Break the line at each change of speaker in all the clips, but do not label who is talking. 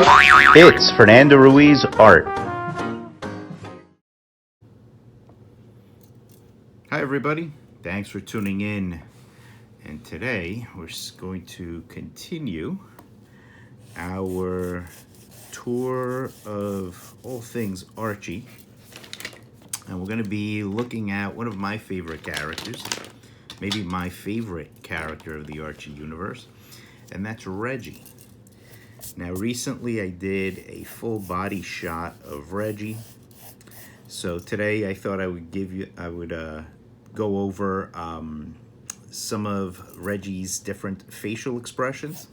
It's Fernando Ruiz Art. Hi everybody, thanks for tuning in. And today we're going to continue our tour of all things Archie. And we're going to be looking at one of my favorite characters, maybe my favorite character of the Archie universe, and that's Reggie. Now recently I did a full body shot of Reggie. So today I thought I would go over some of Reggie's different facial expressions.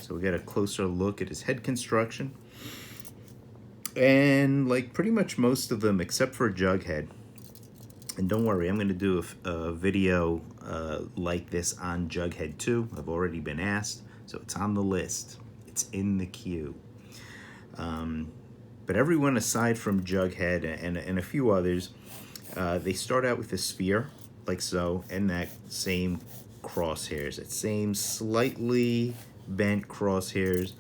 So we get a closer look at his head construction. And like pretty much most of them except for Jughead. And don't worry, I'm going to do a video like this on Jughead too. I've already been asked, so it's on the list. It's in the queue. But everyone aside from Jughead and a few others, they start out with a sphere, like so, and that same crosshairs, that same slightly bent crosshairs,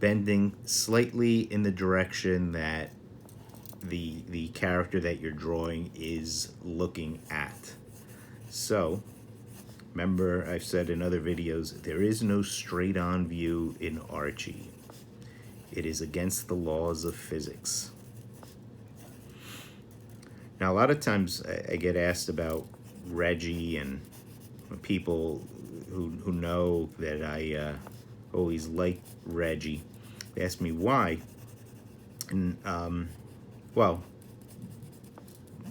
bending slightly in the direction that the character that you're drawing is looking at. So, remember I've said in other videos, there is no straight-on view in Archie. It is against the laws of physics. Now, a lot of times I get asked about Reggie, and people who know that I always like Reggie, they ask me why. And, well,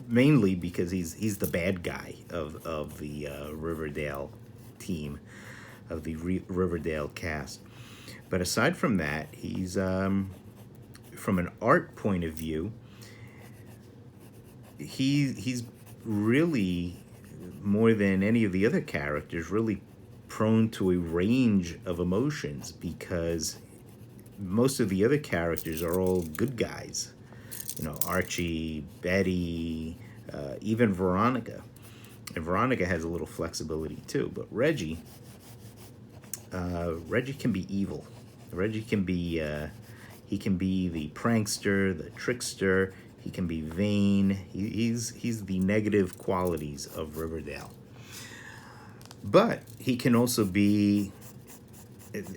mainly because he's the bad guy of the Riverdale team, of the Riverdale cast. But aside from that, he's from an art point of view, he's really, more than any of the other characters, really prone to a range of emotions, because most of the other characters are all good guys. You know, Archie, Betty, even Veronica. And Veronica has a little flexibility too, but Reggie can be evil. Reggie can be, he can be the prankster, the trickster. He can be vain. He's the negative qualities of Riverdale. But he can also be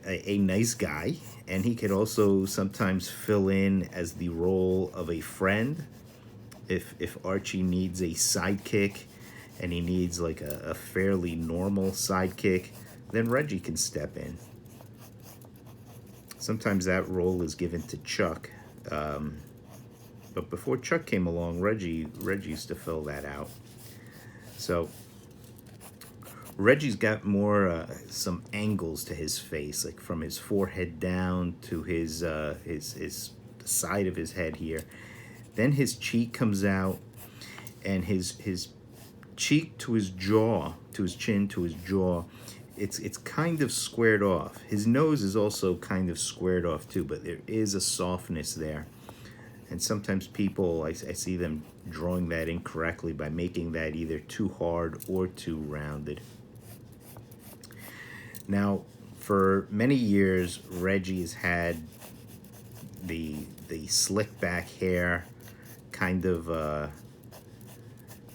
a nice guy, and he could also sometimes fill in as the role of a friend. If Archie needs a sidekick, and he needs like a fairly normal sidekick, then Reggie can step in. Sometimes that role is given to Chuck, but before Chuck came along, Reggie used to fill that out. So Reggie's got more some angles to his face, like from his forehead down to his side of his head here. Then his cheek comes out, and his cheek to his jaw, to his chin, to his jaw, it's kind of squared off. His nose is also kind of squared off too, but there is a softness there. And sometimes people, I see them drawing that incorrectly by making that either too hard or too rounded. Now, for many years, Reggie has had the slick back hair, kind of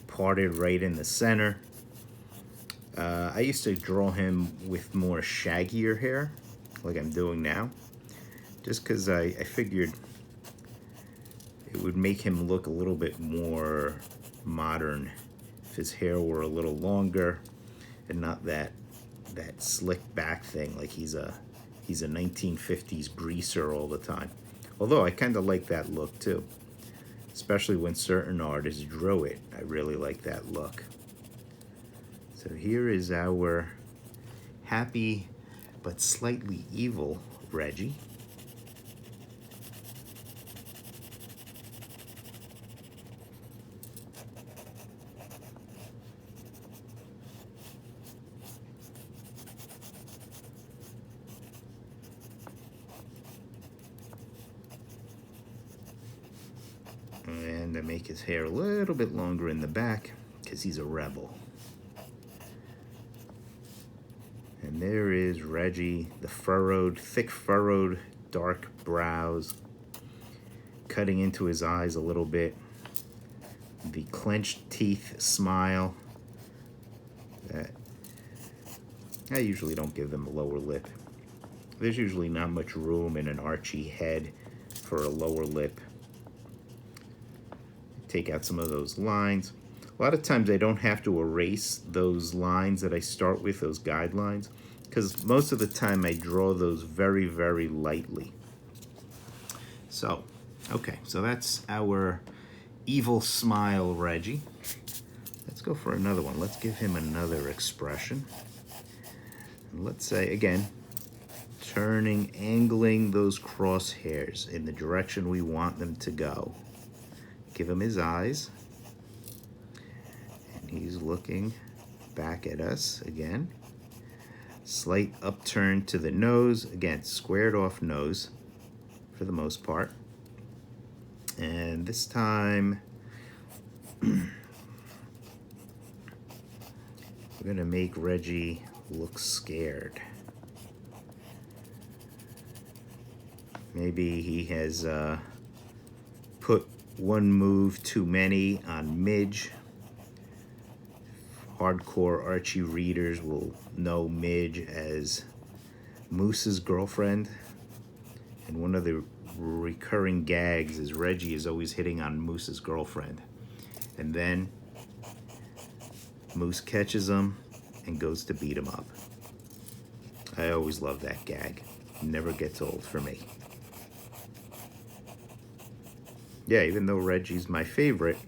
parted right in the center. I used to draw him with more shaggier hair, like I'm doing now, just because I figured it would make him look a little bit more modern if his hair were a little longer and not that slick back thing, like he's a 1950s greaser all the time. Although I kind of like that look too, especially when certain artists drew it. I really like that look. So here is our happy but slightly evil Reggie. And I make his hair a little bit longer in the back because he's a rebel. And there is Reggie, the thick furrowed dark brows, cutting into his eyes a little bit, the clenched teeth smile. That I usually don't give them a lower lip. There's usually not much room in an Archie head for a lower lip. Take out some of those lines. A lot of times I don't have to erase those lines that I start with, those guidelines, because most of the time I draw those very, very lightly. So, okay, so that's our evil smile Reggie. Let's go for another one. Let's give him another expression. And let's say, again, angling those crosshairs in the direction we want them to go. Give him his eyes. And he's looking back at us again. Slight upturn to the nose. Again, squared off nose for the most part. And this time, we're going to make Reggie look scared. Maybe he has put one move too many on Midge. Hardcore Archie readers will know Midge as Moose's girlfriend. And one of the recurring gags is Reggie is always hitting on Moose's girlfriend. And then Moose catches him and goes to beat him up. I always love that gag. Never gets old for me. Yeah, even though Reggie's my favorite,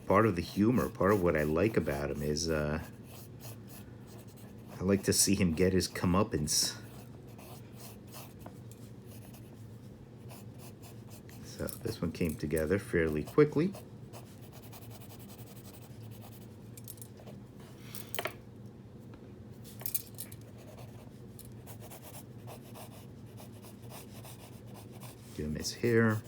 part of the humor, part of what I like about him is I like to see him get his comeuppance. So this one came together fairly quickly. Give him his hair.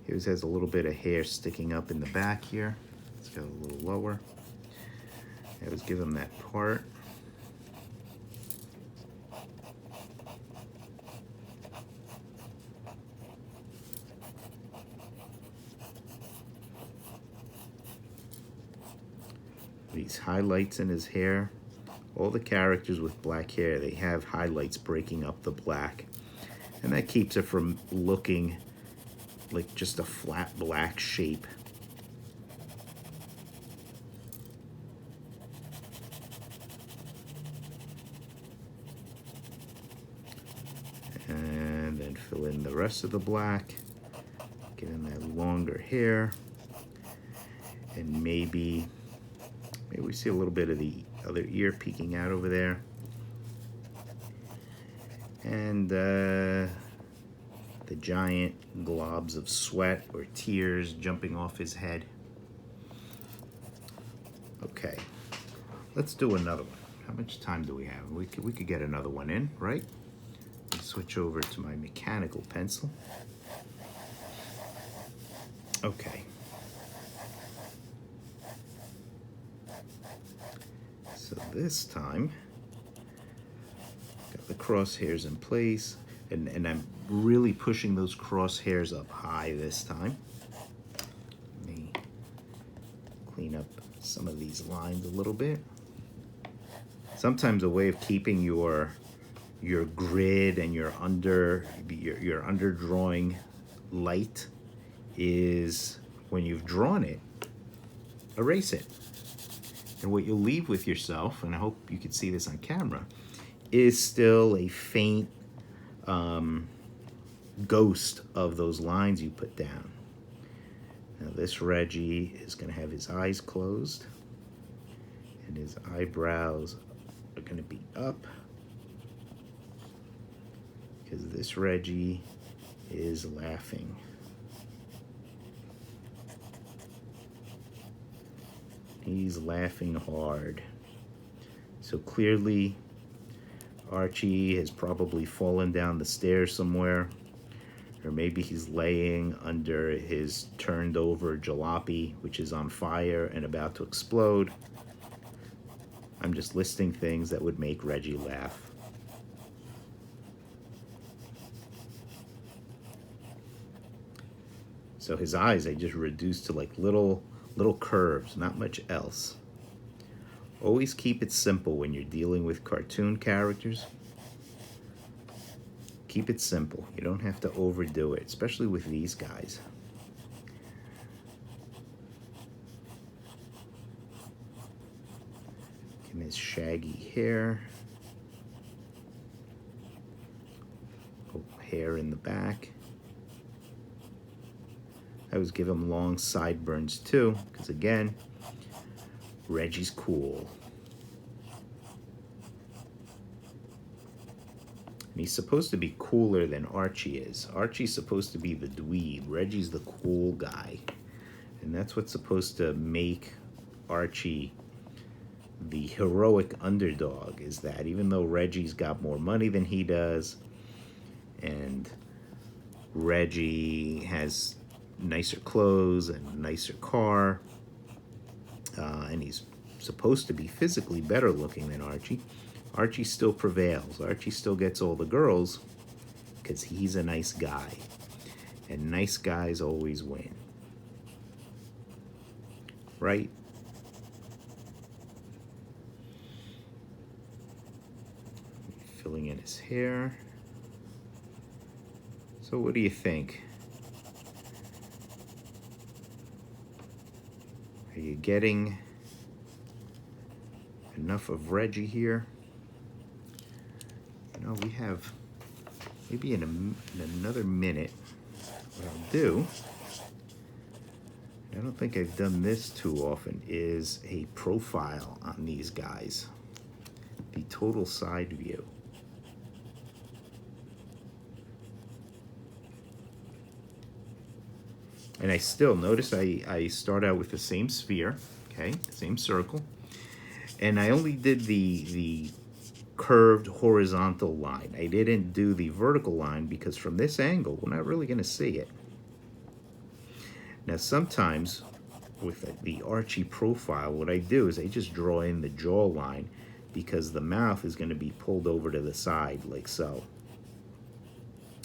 He always has a little bit of hair sticking up in the back here. Let's go a little lower. I always give him that part. These highlights in his hair. All the characters with black hair, they have highlights breaking up the black. And that keeps it from looking like just a flat black shape. And then fill in the rest of the black. Give him that longer hair. And maybe we see a little bit of the other ear peeking out over there. And the giant globs of sweat or tears jumping off his head. Okay, let's do another one. How much time do we have? We could get another one in, right? Let's switch over to my mechanical pencil. Okay. So this time, got the crosshairs in place, and I'm really pushing those crosshairs up high this time. Let me clean up some of these lines a little bit. Sometimes a way of keeping your grid and your underdrawing light is when you've drawn it, erase it. And what you'll leave with yourself, and I hope you can see this on camera, is still a faint ghost of those lines you put down. Now this Reggie is going to have his eyes closed, and his eyebrows are going to be up, because this Reggie is laughing. He's laughing hard. So clearly Archie has probably fallen down the stairs somewhere, or maybe he's laying under his turned over jalopy, which is on fire and about to explode. I'm just listing things that would make Reggie laugh. So his eyes, I just reduced to like little curves, not much else. Always keep it simple when you're dealing with cartoon characters. Keep it simple. You don't have to overdo it, especially with these guys. Give him his shaggy hair. Oh, hair in the back. I always give him long sideburns too, because again, Reggie's cool. And he's supposed to be cooler than Archie is. Archie's supposed to be the dweeb. Reggie's the cool guy. And that's what's supposed to make Archie the heroic underdog, is that even though Reggie's got more money than he does, and Reggie has nicer clothes and a nicer car, and he's supposed to be physically better looking than Archie, Archie still prevails. Archie still gets all the girls because he's a nice guy. And nice guys always win. Right? Filling in his hair. So what do you think? Are you getting enough of Reggie here? You know, we have maybe in another minute. What I'll do, I don't think I've done this too often, is a profile on these guys. The total side view. And I still, notice I start out with the same sphere, okay, same circle. And I only did the curved horizontal line. I didn't do the vertical line because from this angle, we're not really gonna see it. Now sometimes with the Archie profile, what I do is I just draw in the jawline because the mouth is gonna be pulled over to the side like so.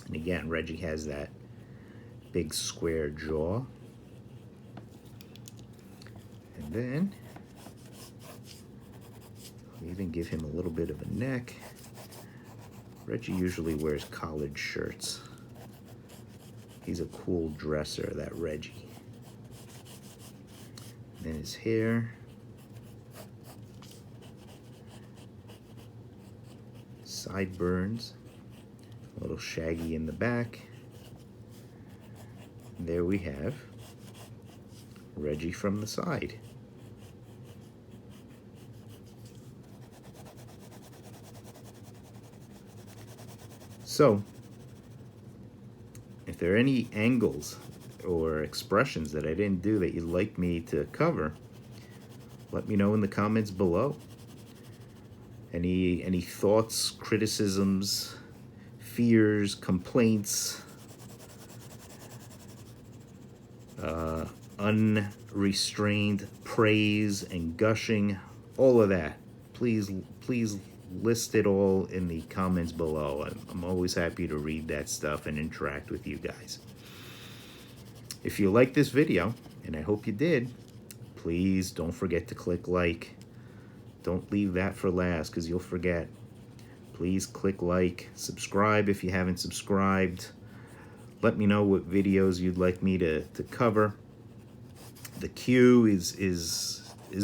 And again, Reggie has that big square jaw. And then I'll even give him a little bit of a neck. Reggie usually wears collared shirts. He's a cool dresser, that Reggie. And then his hair. Sideburns. A little shaggy in the back. And there we have Reggie from the side. So, if there are any angles or expressions that I didn't do that you'd like me to cover, let me know in the comments below. Any thoughts, criticisms, fears, complaints, unrestrained praise and gushing, all of that. Please list it all in the comments below. I'm always happy to read that stuff and interact with you guys. If you like this video, and I hope you did, please don't forget to click like. Don't leave that for last because you'll forget. Please click like, subscribe if you haven't subscribed. Let me know what videos you'd like me to cover. The queue is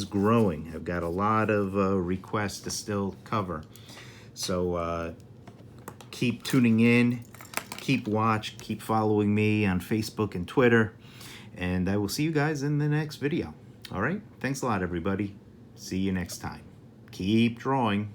growing. I've got a lot of requests to still cover. So keep tuning in, keep following me on Facebook and Twitter, and I will see you guys in the next video. All right? Thanks a lot, everybody. See you next time. Keep drawing.